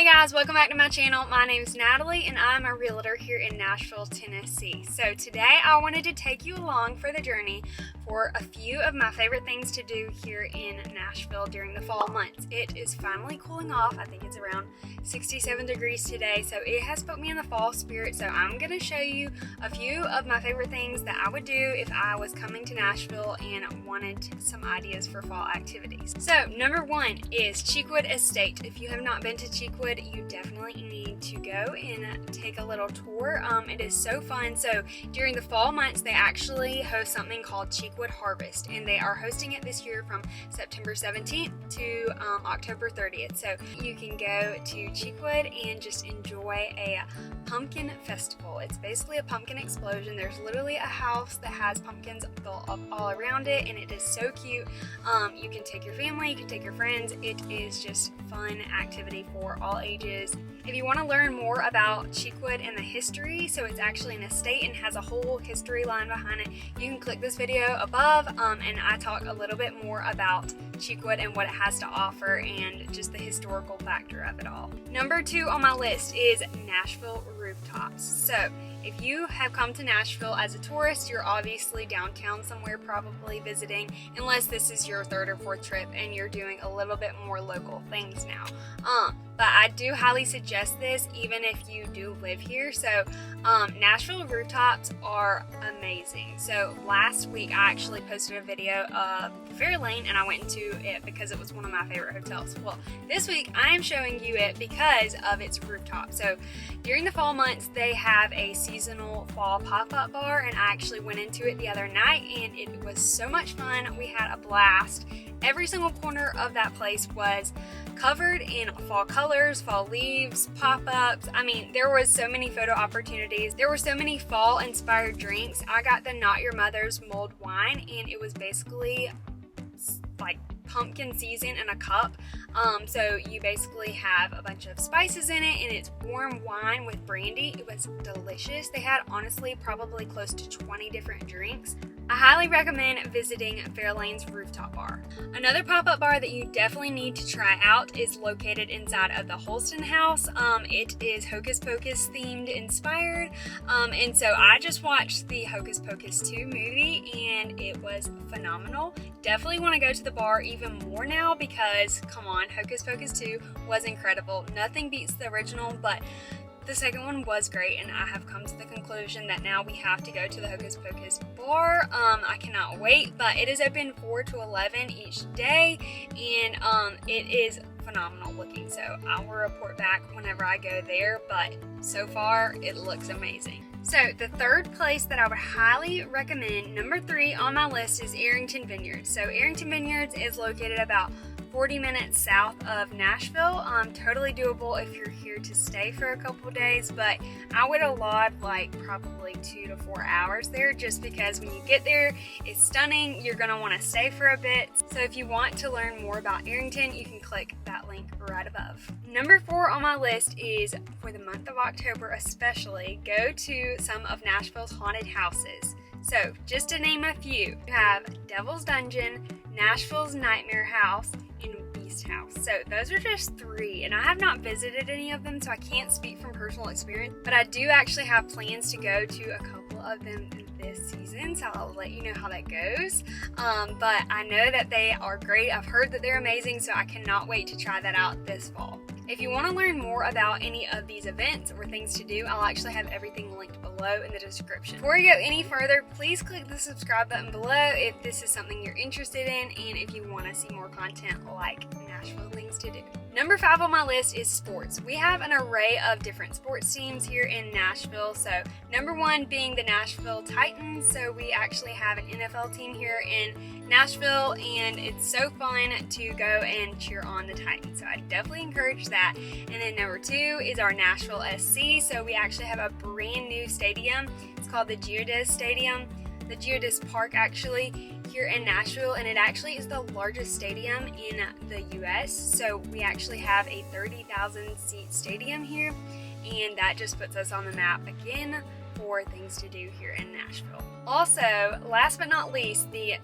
Hey guys, welcome back to my channel. My name is Natalie and I'm a realtor here in Nashville, Tennessee. So today I wanted to take you along for the journey for a few of my favorite things to do here in Nashville during the fall months. It is finally cooling off. I think it's around 67 degrees today, so it has put me in the fall spirit. So I'm going to show you a few of my favorite things that I would do if I was coming to Nashville and wanted some ideas for fall activities. So number one is Cheekwood Estate. If you have not been to Cheekwood, you definitely need to go and take a little tour. It is so fun. So during the fall months, they actually host something called Cheekwood Harvest, and they are hosting it this year from September 17th to October 30th. So you can go to Cheekwood and just enjoy a pumpkin festival. It's basically a pumpkin explosion. There's literally a house that has pumpkins built up all around it, and it is so cute. You can take your family, you can take your friends. It is just fun activity for all ages. If you want to learn more about Cheekwood and the history, so it's actually an estate and has a whole history line behind it, you can click this video above and I talk a little bit more about Cheekwood and what it has to offer and just the historical factor of it all. Number two on my list is Nashville Rooftops. So if you have come to Nashville as a tourist, you're obviously downtown somewhere probably visiting, unless this is your third or fourth trip and you're doing a little bit more local things now. But I do highly suggest this even if you do live here. So Nashville Rooftops are amazing. So last week I actually posted a video of Fairlane and I went into it because it was one of my favorite hotels. Well, this week I am showing you it because of its rooftop. So during the fall months they have a seasonal fall pop-up bar, and I actually went into it the other night and it was so much fun. We had a blast. Every single corner of that place was covered in fall colors, fall leaves, pop-ups. I mean, there was so many photo opportunities. There were so many fall inspired drinks. I got the Not Your Mother's mulled wine, and it was basically like pumpkin season in a cup. So you basically have a bunch of spices in it, and it's warm wine with brandy. It was delicious. They had honestly probably close to 20 different drinks. I highly recommend visiting Fairlane's rooftop bar. Another pop-up bar that you definitely need to try out is located inside of the Holston House. It is Hocus Pocus themed inspired, and so I just watched the Hocus Pocus 2 movie and it was phenomenal. Definitely want to go to the bar even more now because, come on, Hocus Pocus 2 was incredible. Nothing beats the original, but the second one was great, and I have come to the conclusion that now we have to go to the Hocus Pocus bar. I cannot wait, but it is open 4 to 11 each day, and it is phenomenal looking, so I will report back whenever I go there, but so far it looks amazing. So the third place that I would highly recommend, number 3 on my list, is Arrington Vineyards. So Arrington Vineyards is located about 40 minutes south of Nashville. Totally doable if you're here to stay for a couple days, but I would allot like probably 2 to 4 hours there, just because when you get there, it's stunning. You're gonna want to stay for a bit. So if you want to learn more about Arrington, you can click that link right above. Number 4 on my list is, for the month of October especially, go to some of Nashville's haunted houses. So just to name a few, you have Devil's Dungeon, Nashville's Nightmare House, and Beast House. So those are just 3, and I have not visited any of them, so I can't speak from personal experience, but I do actually have plans to go to a couple of them this season, so I'll let you know how that goes. But I know that they are great. I've heard that they're amazing, so I cannot wait to try that out this fall. If you want to learn more about any of these events or things to do, I'll actually have everything linked below in the description. Before we go any further, please click the subscribe button below if this is something you're interested in and if you want to see more content like Nashville things to do. Number 5 on my list is sports. We have an array of different sports teams here in Nashville. So number 1 being the Nashville Titans. So we actually have an NFL team here in Nashville, and it's so fun to go and cheer on the Titans. So I definitely encourage that. And then number 2 is our Nashville SC. So we actually have a brand new stadium. It's called the Geodis Stadium. The Geodis Park actually here in Nashville, and it actually is the largest stadium in the US. So we actually have a 30,000 seat stadium here, and that just puts us on the map again for things to do here in Nashville. Also, last but not least, the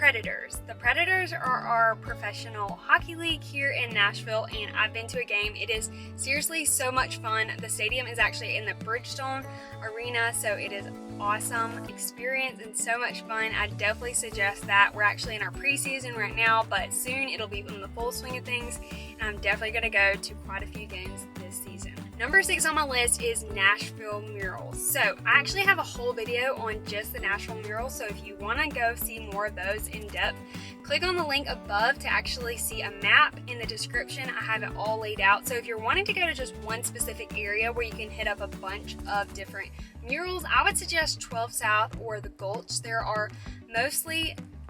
Predators. The Predators are our professional hockey league here in Nashville, and I've been to a game. It is seriously so much fun. The stadium is actually in the Bridgestone Arena, so it is awesome experience and so much fun. I definitely suggest that. We're actually in our preseason right now, but soon it'll be in the full swing of things, and I'm definitely going to go to quite a few games this season. Number 6 on my list is Nashville Murals. So I actually have a whole video on just the Nashville Murals, so if you want to go see more of those in depth, click on the link above to actually see a map. In the description, I have it all laid out. So if you're wanting to go to just one specific area where you can hit up a bunch of different murals, I would suggest 12 South or the Gulch.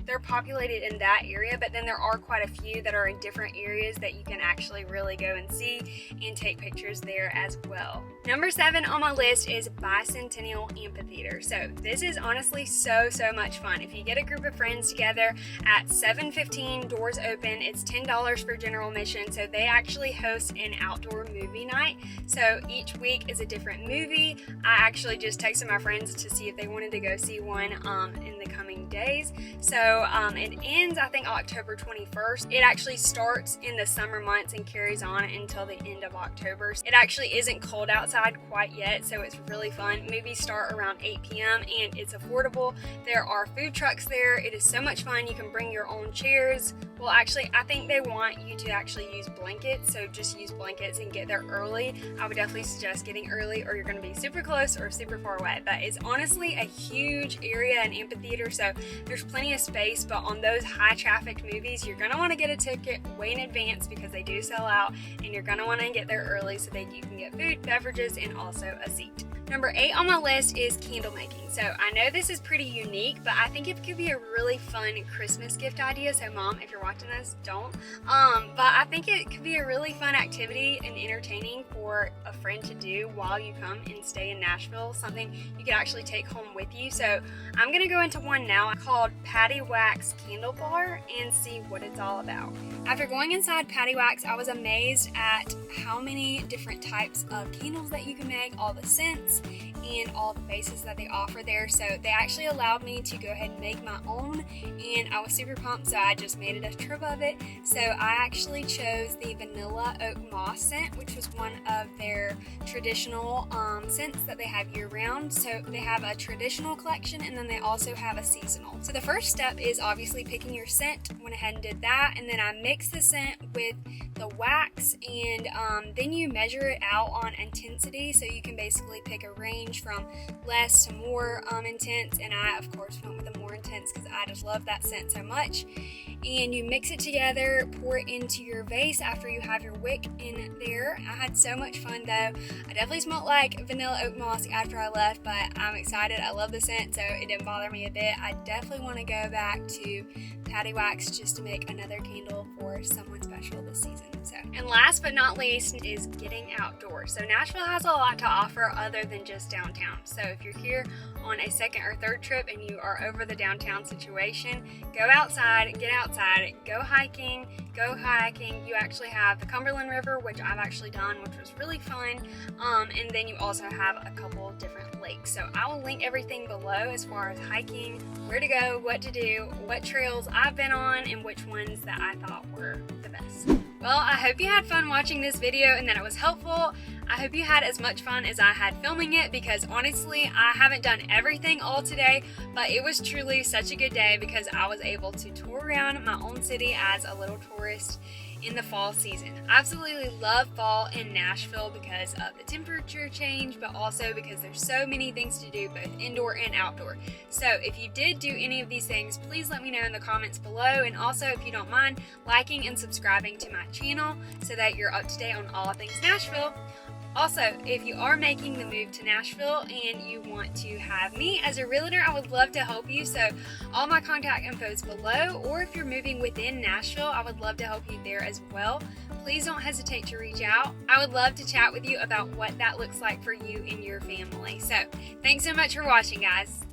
They're populated in that area, but then there are quite a few that are in different areas that you can actually really go and see and take pictures there as well. Number 7 on my list is Bicentennial Amphitheater. So this is honestly so much fun. If you get a group of friends together at 7:15, doors open, it's $10 for general admission. So they actually host an outdoor movie night. So each week is a different movie. I actually just texted my friends to see if they wanted to go see one in the coming days. So it ends, I think, October 21st. It actually starts in the summer months and carries on until the end of October. It actually isn't cold outside quite yet, so it's really fun. Movies start around 8 p.m. and it's affordable. There are food trucks there. It is so much fun. You can bring your own chairs. Well, actually, I think they want you to actually use blankets, so just use blankets and get there early. I would definitely suggest getting early, or you're going to be super close or super far away. But it's honestly a huge area and amphitheater, so there's plenty of space. But on those high traffic movies, you're going to want to get a ticket way in advance because they do sell out, and you're going to want to get there early so that you can get food, beverages, and also a seat. Number 8 on my list is candle making. So I know this is pretty unique, but I think it could be a really fun Christmas gift idea. So Mom, if you're watching this, don't. But I think it could be a really fun activity and entertaining for a friend to do while you come and stay in Nashville. Something you could actually take home with you. So I'm going to go into one now called Patty Wax Candle Bar and see what it's all about. After going inside Patty Wax, I was amazed at how many different types of candles that you can make, all the scents, and all the bases that they offer there. So they actually allowed me to go ahead and make my own, and I was super pumped, so I just made it a trip of it. So I actually chose the Vanilla Oak Moss scent, which was one of their traditional scents that they have year round. So they have a traditional collection, and then they also have a seasonal. So the first step is obviously picking your scent. Went ahead and did that, and then I mixed the scent with the wax, and then you measure it out on intensity, so you can basically pick a range from less to more intense, and I of course went with the more intense because I just love that scent so much. And you mix it together, pour it into your vase after you have your wick in there. I had so much fun though. I definitely smelled like vanilla oak moss after I left, but I'm excited. I love the scent, so it didn't bother me a bit. I definitely want to go back to Patty Wax just to make another candle for someone special this season. So, and last but not least is getting outdoors. So Nashville has a lot to offer other than just downtown. So if you're here on a second or third trip and you are over the downtown situation, go outside, get outside, go hiking, go kayaking. You actually have the Cumberland River, which I've actually done, which was really fun. And then you also have a couple different lakes. So I will link everything below as far as hiking, where to go, what to do, what trails I've been on, and which ones that I thought were the best. Well, I hope you had fun watching this video and that it was helpful. I hope you had as much fun as I had filming it, because honestly, I haven't done everything all today, but it was truly such a good day because I was able to tour around my own city as a little tourist in the fall season. I absolutely love fall in Nashville because of the temperature change, but also because there's so many things to do both indoor and outdoor. So if you did do any of these things, please let me know in the comments below, and also if you don't mind liking and subscribing to my channel so that you're up to date on all things Nashville. Also, if you are making the move to Nashville and you want to have me as a realtor, I would love to help you. So all my contact info is below, or if you're moving within Nashville, I would love to help you there as well. Please don't hesitate to reach out. I would love to chat with you about what that looks like for you and your family. So thanks so much for watching, guys.